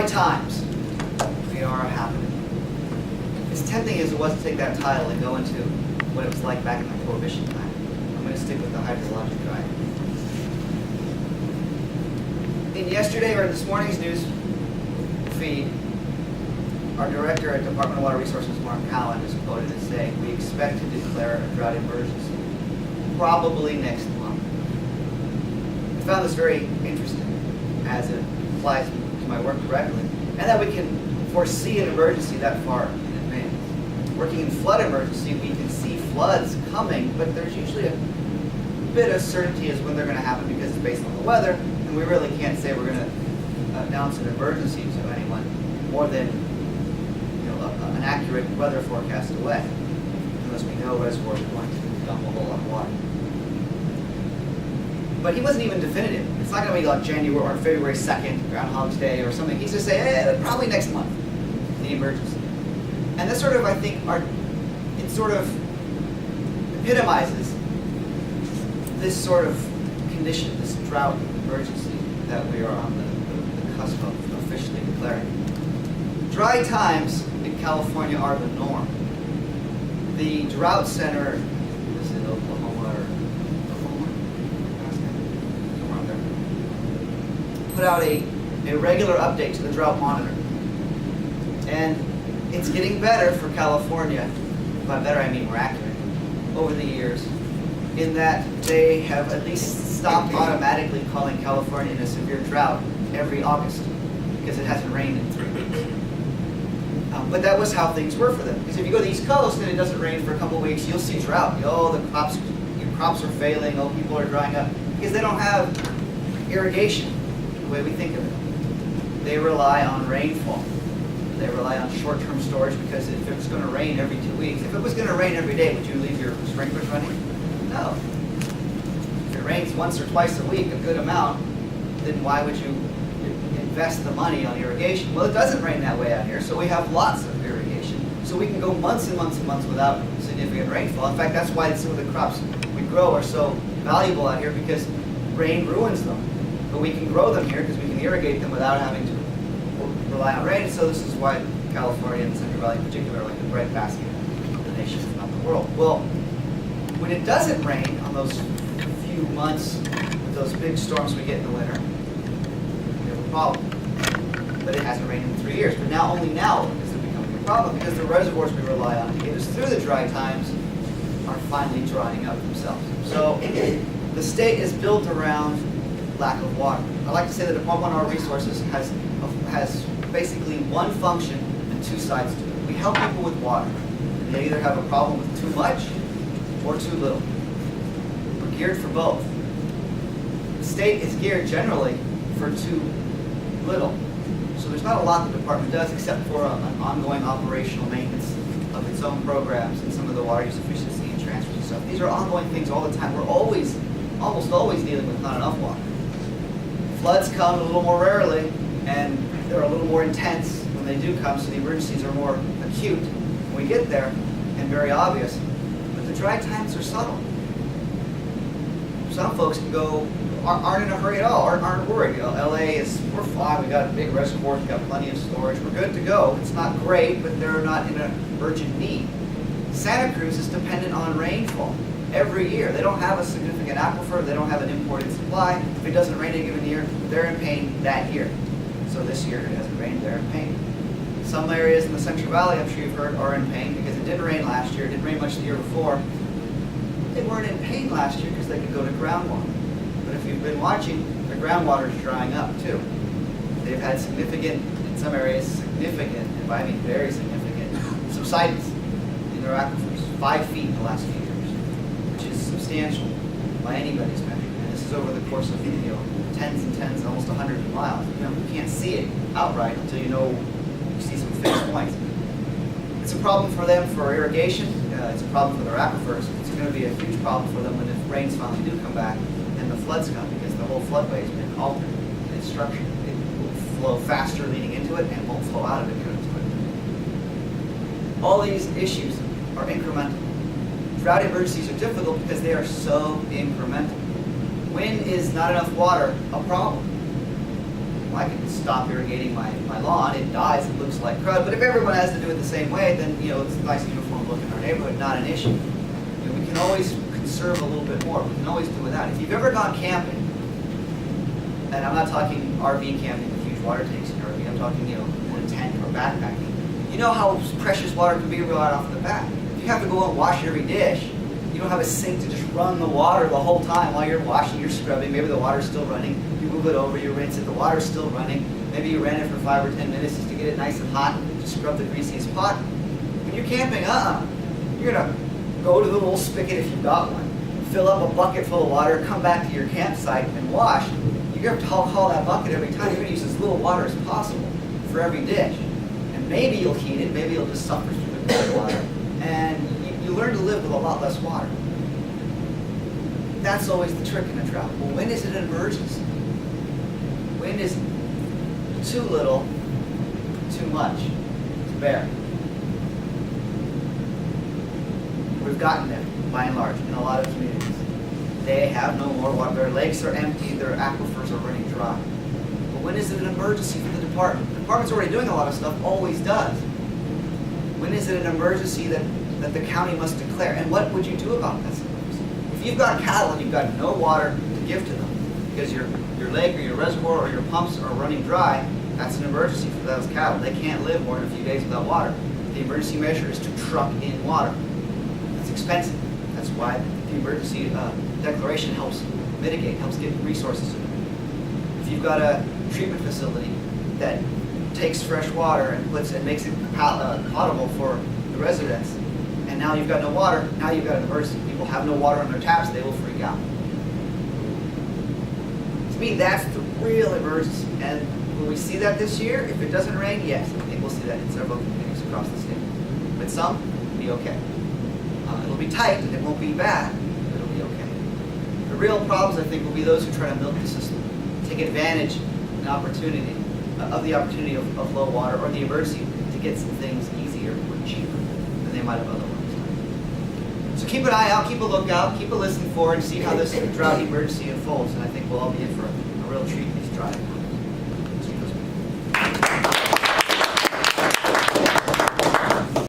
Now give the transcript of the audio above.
Dry times. They are happening. As tempting as it was to take that title and go into what it was like back in the Prohibition time, I'm going to stick with the hydrologic dry. In yesterday or this morning's news feed, our director at Department of Water Resources, Mark Cowan, is quoted as saying, "We expect to declare a drought emergency probably next month." I found this very interesting as it applies to my work directly, and that we can foresee an emergency that far in advance. Working in flood emergency, we can see floods coming, but there's usually a bit of certainty as when they're going to happen because it's based on the weather, and we really can't say we're going to announce an emergency to anyone more than an accurate weather forecast away, unless we know reservoirs are going to dump a whole lot of water. But he wasn't even definitive. It's not going to be like January or February 2nd, Groundhog's Day or something. He's just saying, hey, probably next month, the emergency. And this sort of, I think, it sort of epitomizes this sort of condition, this drought emergency that we are on the cusp of officially declaring. Dry times in California are the norm. The Drought Center, is it Oklahoma or Oklahoma? Somewhere out there, put out a regular update to the drought monitor. And it's getting better for California, by better I mean more accurate, over the years, in that they have at least stopped automatically calling California in a severe drought every August because it hasn't rained in 3 weeks. But that was how things were for them. Because if you go to the East Coast and it doesn't rain for a couple of weeks, you'll see drought. Oh, your crops are failing. Oh, people are drying up. Because they don't have irrigation the way we think of it. They rely on rainfall. They rely on short-term storage because if it was going to rain every 2 weeks, if it was going to rain every day, would you leave your sprinklers running? No. If it rains once or twice a week, a good amount, then why would you invest the money on irrigation? Well, it doesn't rain that way out here, so we have lots of irrigation. So we can go months and months and months without significant rainfall. In fact, that's why some of the crops we grow are so valuable out here, because rain ruins them. But we can grow them here because we can irrigate them without having to rely on rain. So this is why California and Central Valley in particular are like the breadbasket of the nation, if not the world. Well, when it doesn't rain on those few months with those big storms we get in the winter, we have a problem. But it hasn't rained in 3 years. But now, only now is it becoming a problem, because the reservoirs we rely on to get us through the dry times are finally drying up themselves. So the state is built around lack of water. I like to say that Department of Water Resources has basically one function and two sides to it. We help people with water. And they either have a problem with too much or too little. We're geared for both. The state is geared generally for too little. So there's not a lot the department does except for an ongoing operational maintenance of its own programs and some of the water use efficiency and transfers and stuff. These are ongoing things all the time. We're almost always dealing with not enough water. Floods come a little more rarely, and they're a little more intense when they do come, so the emergencies are more acute when we get there and very obvious. But the dry times are subtle. Some folks aren't in a hurry at all, aren't worried. LA we're fine, we got big reservoirs, we got plenty of storage, we're good to go. It's not great, but they're not in an urgent need. Santa Cruz is dependent on rainfall every year. They don't have a significant aquifer, they don't have an imported supply. If it doesn't rain a given year, they're in pain that year. So this year it hasn't rained, they're in pain. Some areas in the Central Valley, I'm sure you've heard, are in pain because it didn't rain last year, it didn't rain much the year before. They weren't in pain last year because they could go to groundwater. But if you've been watching, the groundwater is drying up too. They've had significant, in some areas, significant, and by I mean very significant, subsidence in their aquifers, 5 feet in the last few years, which is substantial by anybody's measure. And this is over the course of tens and tens, almost 100 miles. You can't see it outright until you see some fixed points. It's a problem for them for irrigation. It's a problem for their aquifers. It's going to be a huge problem for them when the rains finally do come back and the floods come, because the whole floodway has been altered in its structure. It will flow faster leading into it and won't flow out of it going into it. All these issues are incremental. Drought emergencies are difficult because they are so incremental. When is not enough water a problem? I can stop irrigating my lawn, it dies, it looks like crud, but if everyone has to do it the same way, then it's a nice uniform look in our neighborhood, not an issue. We can always conserve a little bit more, we can always do without. If you've ever gone camping, and I'm not talking RV camping with huge water tanks in your RV, I'm talking, in a tent or backpacking, you know how precious water can be right off the bat. If you have to go and wash every dish, you don't have a sink to just run the water the whole time while you're washing, you're scrubbing, maybe the water's still running, you move it over, you rinse it, the water's still running, maybe you ran it for 5 or 10 minutes just to get it nice and hot, to scrub the greasiest pot. When you're camping, you're gonna go to the little spigot if you've got one, fill up a bucket full of water, come back to your campsite and wash. You're gonna have to haul that bucket every time. You're gonna use as little water as possible for every dish. And maybe you'll heat it, maybe you'll just suffer through the cold water. And you learn to live with a lot less water. That's always the trick in a drought. Well, when is it an emergency? When is too little, too much to bear? We've gotten there, by and large, in a lot of communities. They have no more water. Their lakes are empty, their aquifers are running dry. But when is it an emergency for the department? The department's already doing a lot of stuff, always does. When is it an emergency that the county must declare? And what would you do about this emergency? If you've got cattle and you've got no water to give to them because your lake or your reservoir or your pumps are running dry, that's an emergency for those cattle. They can't live more than a few days without water. The emergency measure is to truck in water. That's expensive. That's why the emergency declaration helps mitigate, helps get resources to them. If you've got a treatment facility that takes fresh water and makes it potable for the residents, and now you've got no water, now you've got an emergency. People have no water on their taps, they will freak out. To me, that's the real emergency. And will we see that this year? If it doesn't rain, yes, I think we'll see that in several communities across the state. But some, it'll be okay. It'll be tight and it won't be bad, but it'll be okay. The real problems, I think, will be those who try to milk the system, take advantage of the opportunity of low water or the emergency to get some things easier or cheaper than they might have otherwise done. So keep an eye out, keep a lookout, keep a listen for, and see how this drought emergency unfolds. And I think we'll all be in for a real treat these dry